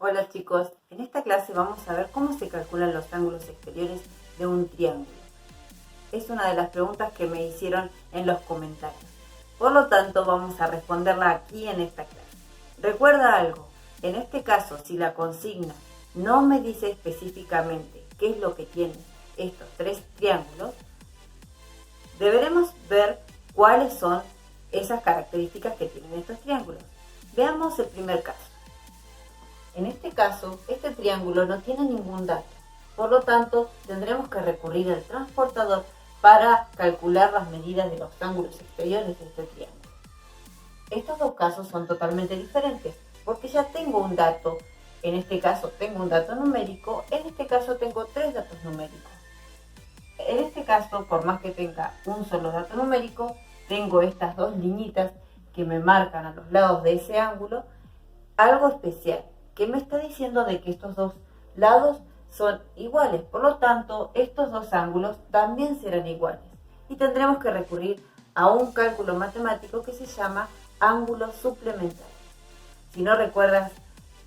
Hola chicos, en esta clase vamos a ver cómo se calculan los ángulos exteriores de un triángulo. Es una de las preguntas que me hicieron en los comentarios. Por lo tanto, vamos a responderla aquí en esta clase. Recuerda algo, en este caso, si la consigna no me dice específicamente qué es lo que tienen estos tres triángulos, deberemos ver cuáles son esas características que tienen estos triángulos. Veamos el primer caso. En este caso, este triángulo no tiene ningún dato, por lo tanto, tendremos que recurrir al transportador para calcular las medidas de los ángulos exteriores de este triángulo. Estos dos casos son totalmente diferentes, porque ya tengo un dato, en este caso tengo un dato numérico, en este caso tengo tres datos numéricos. En este caso, por más que tenga un solo dato numérico, tengo estas dos liñitas que me marcan a los lados de ese ángulo, algo especial, que me está diciendo de que estos dos lados son iguales, por lo tanto estos dos ángulos también serán iguales y tendremos que recurrir a un cálculo matemático que se llama ángulo suplementario. Si no recuerdas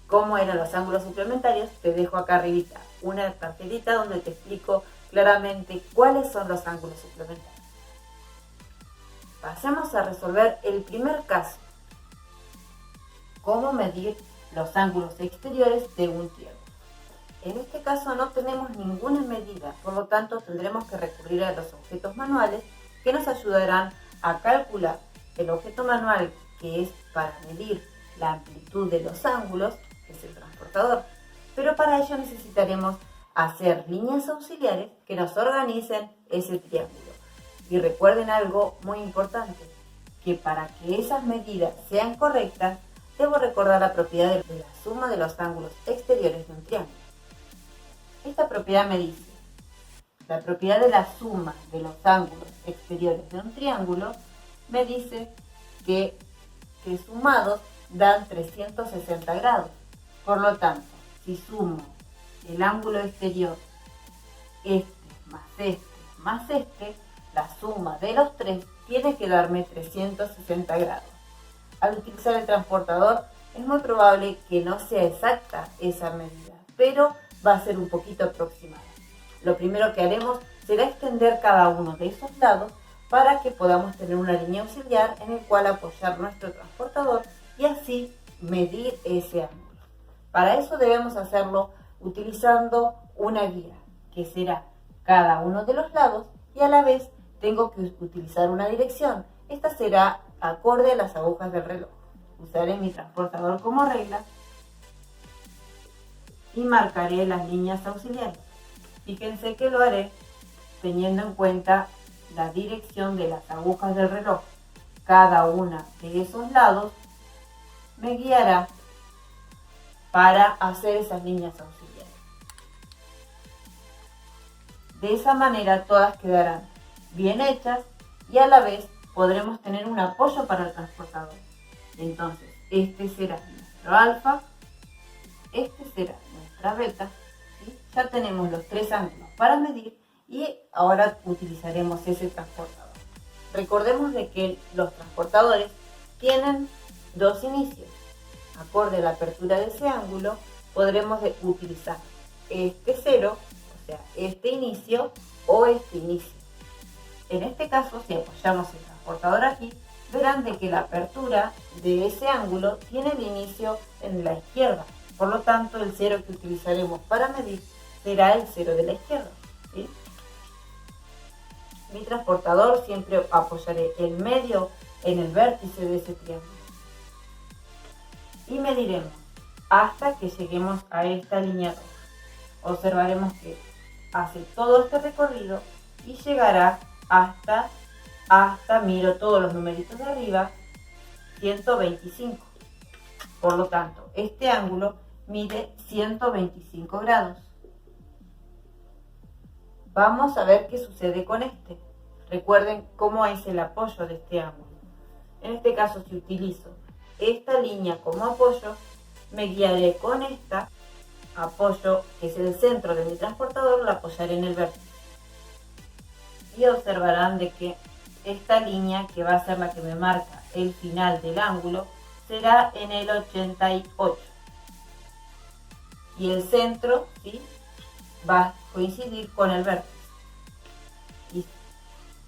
cómo eran los ángulos suplementarios, te dejo acá arribita una cartelita donde te explico claramente cuáles son los ángulos suplementarios. Pasemos a resolver el primer caso. ¿Cómo medir los ángulos exteriores de un triángulo? En este caso no tenemos ninguna medida, por lo tanto tendremos que recurrir a los objetos manuales que nos ayudarán a calcular el objeto manual que es para medir la amplitud de los ángulos, que es el transportador, pero para ello necesitaremos hacer líneas auxiliares que nos organicen ese triángulo. Y recuerden algo muy importante, que para que esas medidas sean correctas, debo recordar la propiedad de la suma de los ángulos exteriores de un triángulo. Esta propiedad me dice, la propiedad de la suma de los ángulos exteriores de un triángulo me dice que sumados dan 360 grados. Por lo tanto, si sumo el ángulo exterior, este más este, la suma de los tres tiene que darme 360 grados. Al utilizar el transportador es muy probable que no sea exacta esa medida, pero va a ser un poquito aproximada. Lo primero que haremos será extender cada uno de esos lados para que podamos tener una línea auxiliar en el cual apoyar nuestro transportador y así medir ese ángulo. Para eso debemos hacerlo utilizando una guía, que será cada uno de los lados y a la vez tengo que utilizar una dirección. Esta será acorde a las agujas del reloj. Usaré mi transportador como regla y marcaré las líneas auxiliares. Fíjense que lo haré teniendo en cuenta la dirección de las agujas del reloj. Cada una de esos lados me guiará para hacer esas líneas auxiliares. De esa manera todas quedarán bien hechas y a la vez podremos tener un apoyo para el transportador. Entonces, este será nuestro alfa, este será nuestra beta, ¿sí? Ya tenemos los tres ángulos para medir y ahora utilizaremos ese transportador. Recordemos de que los transportadores tienen dos inicios. Acorde a la apertura de ese ángulo, podremos utilizar este cero, o sea, este inicio o este inicio. En este caso, si apoyamos el transportador aquí, verán de que la apertura de ese ángulo tiene el inicio en la izquierda. Por lo tanto, el cero que utilizaremos para medir será el cero de la izquierda, ¿sí? Mi transportador siempre apoyaré el medio en el vértice de ese triángulo. Y mediremos hasta que lleguemos a esta línea roja. Observaremos que hace todo este recorrido y llegará hasta, miro todos los numeritos de arriba, 125. Por lo tanto, este ángulo mide 125 grados. Vamos a ver qué sucede con este. Recuerden cómo es el apoyo de este ángulo. En este caso, si utilizo esta línea como apoyo, me guiaré con esta apoyo, que es el centro de mi transportador, la apoyaré en el vértice. Y observarán de que esta línea, que va a ser la que me marca el final del ángulo, será en el 88. y el centro, ¿sí?, va a coincidir con el vértice. Y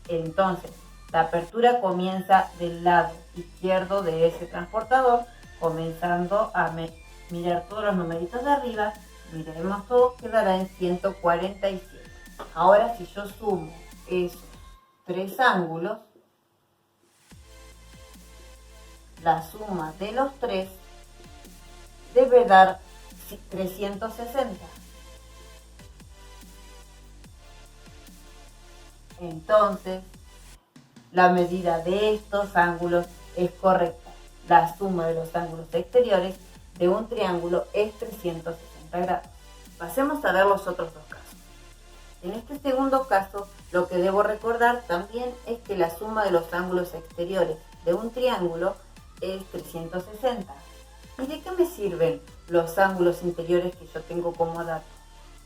entonces la apertura comienza del lado izquierdo de ese transportador, comenzando a mirar todos los numeritos de arriba, miraremos todo, quedará en 147. Ahora si yo sumo esos tres ángulos, la suma de los tres debe dar 360. Entonces, la medida de estos ángulos es correcta. La suma de los ángulos exteriores de un triángulo es 360 grados. Pasemos a ver los otros dos casos. En este segundo caso, lo que debo recordar también es que la suma de los ángulos exteriores de un triángulo es 360. ¿Y de qué me sirven los ángulos interiores que yo tengo como dato?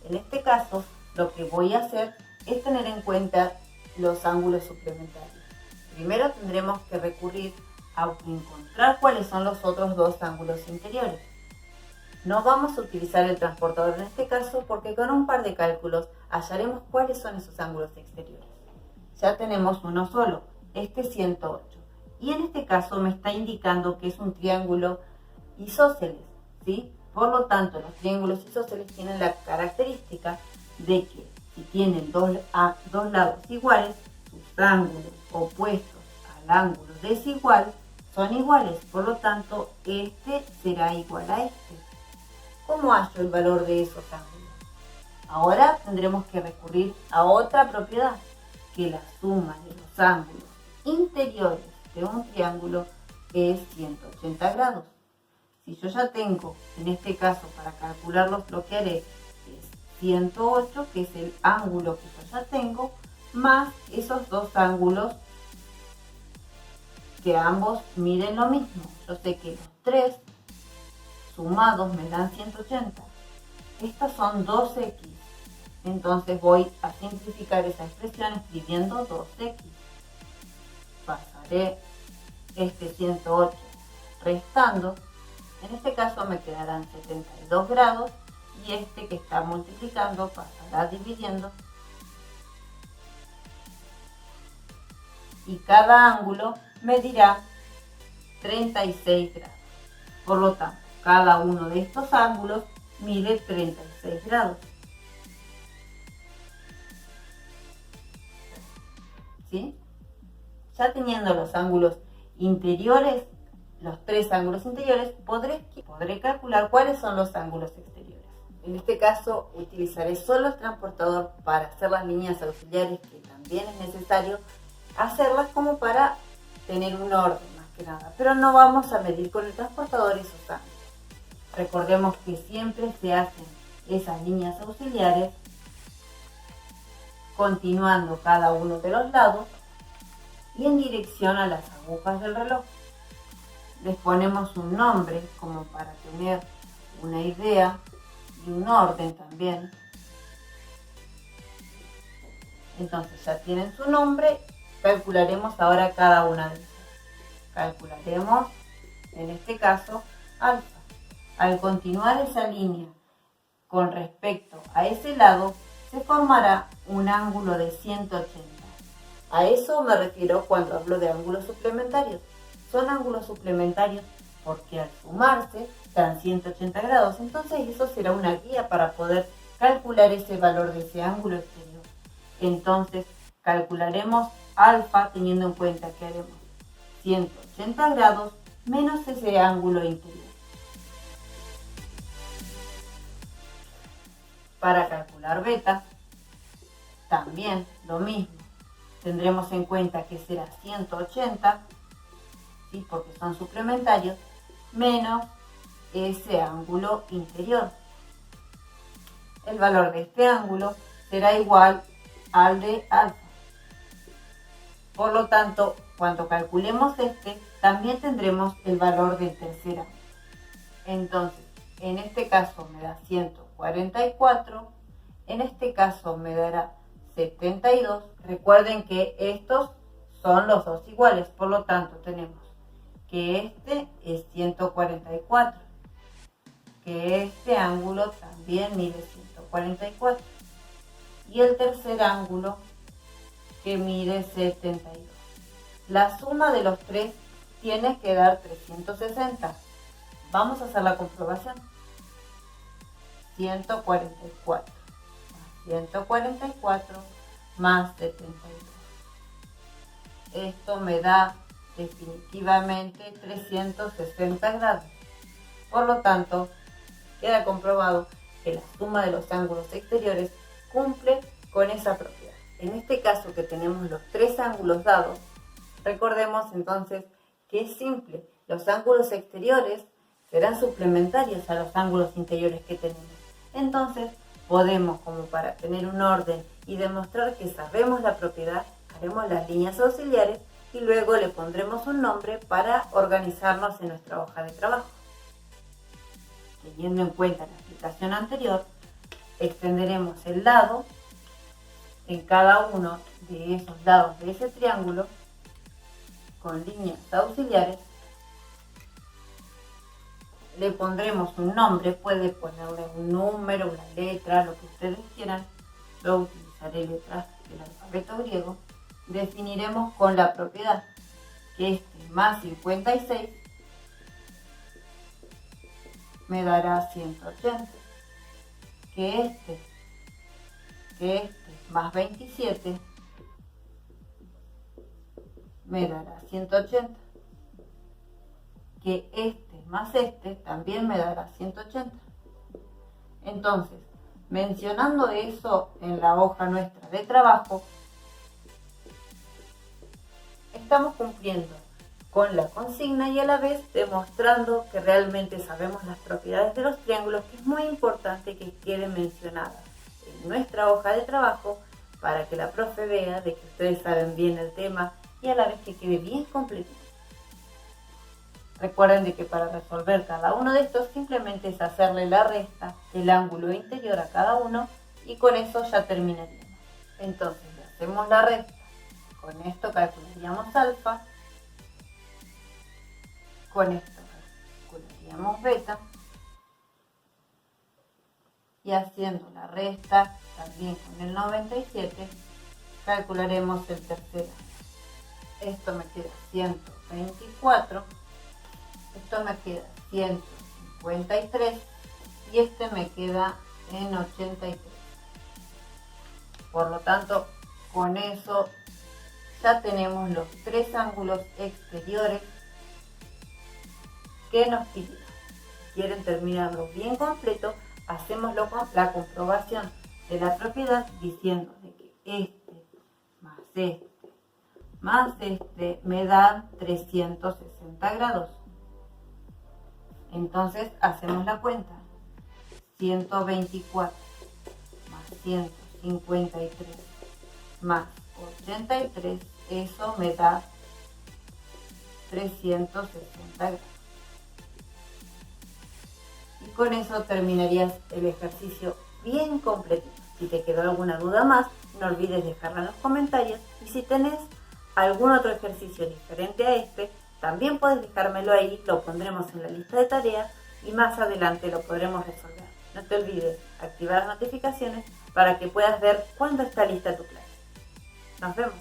En este caso, lo que voy a hacer es tener en cuenta los ángulos suplementarios. Primero tendremos que recurrir a encontrar cuáles son los otros dos ángulos interiores. No vamos a utilizar el transportador en este caso porque con un par de cálculos hallaremos cuáles son esos ángulos exteriores. Ya tenemos uno solo, este 108. Y en este caso me está indicando que es un triángulo isósceles, ¿sí? Por lo tanto, los triángulos isósceles tienen la característica de que si tienen dos lados iguales, sus ángulos opuestos al ángulo desigual son iguales. Por lo tanto, este será igual a este. ¿Cómo hallo el valor de esos ángulos? Ahora tendremos que recurrir a otra propiedad, que la suma de los ángulos interiores de un triángulo es 180 grados. Si yo ya tengo, en este caso, para calcularlos, lo que haré es 108, que es el ángulo que yo ya tengo, más esos dos ángulos que ambos miren lo mismo. Yo sé que los tres sumados me dan 180. Estos son 2x. Entonces voy a simplificar esa expresión escribiendo 2x. Pasaré este 108 restando. En este caso me quedarán 72 grados y este que está multiplicando pasará dividiendo. Y cada ángulo medirá 36 grados. Por lo tanto, cada uno de estos ángulos mide 36 grados. ¿Sí? Ya teniendo los ángulos interiores, los tres ángulos interiores, podré calcular cuáles son los ángulos exteriores. En este caso, utilizaré solo el transportador para hacer las líneas auxiliares, que también es necesario hacerlas como para tener un orden más que nada. Pero no vamos a medir con el transportador esos ángulos. Recordemos que siempre se hacen esas líneas auxiliares continuando cada uno de los lados y en dirección a las agujas del reloj. Les ponemos un nombre como para tener una idea y un orden también. Entonces ya tienen su nombre, calcularemos ahora cada una de ellas. Calcularemos, en este caso, alfa. Al continuar esa línea con respecto a ese lado, se formará un ángulo de 180. A eso me refiero cuando hablo de ángulos suplementarios. Son ángulos suplementarios porque al sumarse dan 180 grados. Entonces eso será una guía para poder calcular ese valor de ese ángulo exterior. Entonces calcularemos alfa teniendo en cuenta que haremos 180 grados menos ese ángulo interior. Para calcular beta, también lo mismo. Tendremos en cuenta que será 180, ¿sí?, porque son suplementarios, menos ese ángulo interior. El valor de este ángulo será igual al de alfa. Por lo tanto, cuando calculemos este, también tendremos el valor del tercer ángulo. Entonces, en este caso me da 144, en este caso me dará 72. Recuerden que estos son los dos iguales, por lo tanto tenemos que este es 144 que este ángulo también mide 144. Y el tercer ángulo que mide 72. La suma de los tres tiene que dar 360. Vamos a hacer la comprobación. 144 más 144 más 72. Esto me da definitivamente 360 grados. Por lo tanto, queda comprobado que la suma de los ángulos exteriores cumple con esa propiedad. En este caso que tenemos los tres ángulos dados, recordemos entonces que es simple. Los ángulos exteriores serán suplementarios a los ángulos interiores que tenemos. Entonces podemos, como para tener un orden y demostrar que sabemos la propiedad, haremos las líneas auxiliares y luego le pondremos un nombre para organizarnos en nuestra hoja de trabajo. Teniendo en cuenta la explicación anterior, extenderemos el lado en cada uno de esos lados de ese triángulo con líneas auxiliares. Le pondremos un nombre, puede ponerle un número, una letra, lo que ustedes quieran. Yo utilizaré letras del alfabeto griego. Definiremos con la propiedad que este más 56 me dará 180, que este más 27 me dará 180, que este más este también me dará 180. Entonces, mencionando eso en la hoja nuestra de trabajo, estamos cumpliendo con la consigna y a la vez demostrando que realmente sabemos las propiedades de los triángulos, que es muy importante que queden mencionadas en nuestra hoja de trabajo para que la profe vea de que ustedes saben bien el tema y a la vez que quede bien completo. Recuerden de que para resolver cada uno de estos simplemente es hacerle la resta del ángulo interior a cada uno y con eso ya terminaríamos. Entonces le hacemos la resta, con esto calcularíamos alfa, con esto calcularíamos beta y haciendo la resta también con el 97 calcularemos el tercer ángulo. Esto me queda 124, esto me queda 153 y este me queda en 83. Por lo tanto, con eso ya tenemos los tres ángulos exteriores que nos pidieron. Si quieren terminarlo bien completo, hacemos la comprobación de la propiedad diciendo de que este más este me da 360 grados. Entonces hacemos la cuenta. 124 más 153 más 83, eso me da 360 grados. Y con eso terminarías el ejercicio bien completo. Si te quedó alguna duda más, no olvides dejarla en los comentarios. Y si tenés algún otro ejercicio diferente a este, también puedes dejármelo ahí, lo pondremos en la lista de tareas y más adelante lo podremos resolver. No te olvides activar las notificaciones para que puedas ver cuándo está lista tu clase. Nos vemos.